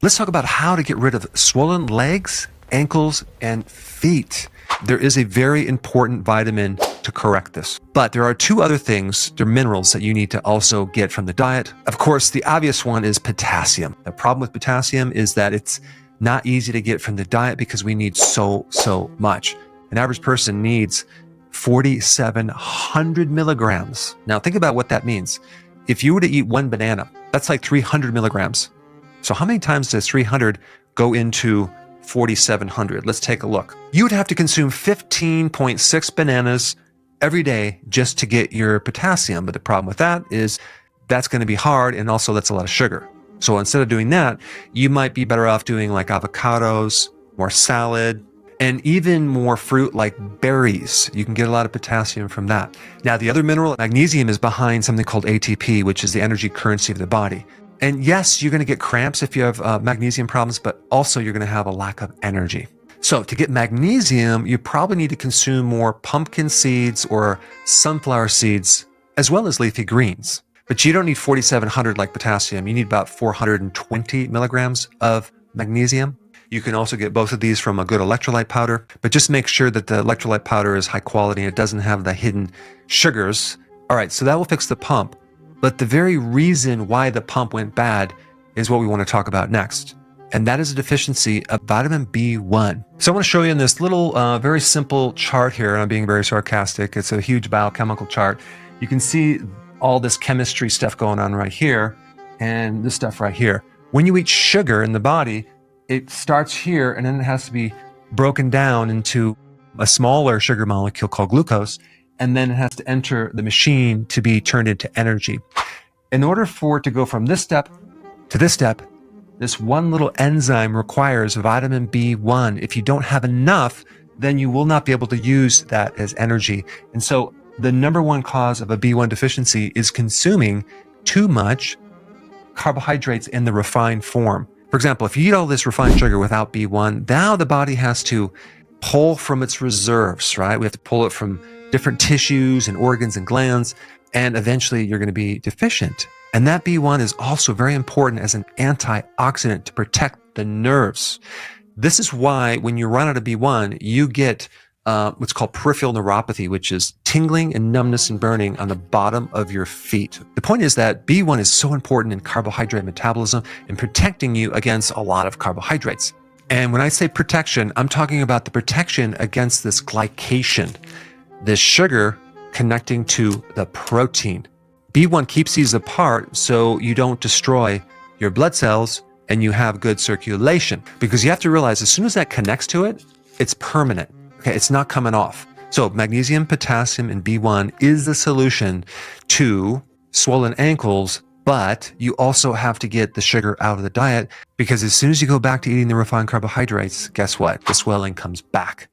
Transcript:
Let's talk about how to get rid of swollen legs, ankles, and feet. There is a very important vitamin to correct this. But there are two other things, they're minerals that you need to also get from the diet. Of course, the obvious one is potassium. The problem with potassium is that it's not easy to get from the diet because we need so much. An average person needs 4,700 milligrams. Now think about what that means. If you were to eat one banana, that's like 300 milligrams. So how many times does 300 go into 4,700? Let's take a look. You would have to consume 15.6 bananas every day just to get your potassium. But the problem with that is that's going to be hard, and also that's a lot of sugar. So instead of doing that, you might be better off doing like avocados, more salad, and even more fruit like berries. You can get a lot of potassium from that. Now, the other mineral, magnesium, is behind something called ATP, which is the energy currency of the body. And yes, you're going to get cramps if you have magnesium problems, but also you're going to have a lack of energy. So to get magnesium, you probably need to consume more pumpkin seeds or sunflower seeds, as well as leafy greens. But you don't need 4,700 like potassium. You need about 420 milligrams of magnesium. You can also get both of these from a good electrolyte powder, but just make sure that the electrolyte powder is high quality and it doesn't have the hidden sugars. All right, so that will fix the pump. But the very reason why the pump went bad is what we want to talk about next. And that is a deficiency of vitamin B1. So I want to show you in this little, very simple chart here, and I'm being very sarcastic. It's a huge biochemical chart. You can see all this chemistry stuff going on right here and this stuff right here. When you eat sugar in the body, it starts here and then it has to be broken down into a smaller sugar molecule called glucose. And then it has to enter the machine to be turned into energy. In order for it to go from this step to this step, this one little enzyme requires vitamin B1. If you don't have enough, then you will not be able to use that as energy. And so the number one cause of a B1 deficiency is consuming too much carbohydrates in the refined form. For example, if you eat all this refined sugar without B1, now the body has to pull from its reserves, right? We have to pull it from different tissues and organs and glands, and eventually you're going to be deficient. And that B1 is also very important as an antioxidant to protect the nerves. This is why when you run out of B1, you get what's called peripheral neuropathy, which is tingling and numbness and burning on the bottom of your feet. The point is that B1 is so important in carbohydrate metabolism and protecting you against a lot of carbohydrates. And when I say protection, I'm talking about the protection against this glycation, this sugar connecting to the protein. B1 keeps these apart so you don't destroy your blood cells and you have good circulation. Because you have to realize as soon as that connects to it, it's permanent. Okay, it's not coming off. So magnesium, potassium, and B1 is the solution to swollen ankles, but you also have to get the sugar out of the diet because as soon as you go back to eating the refined carbohydrates, guess what? The swelling comes back.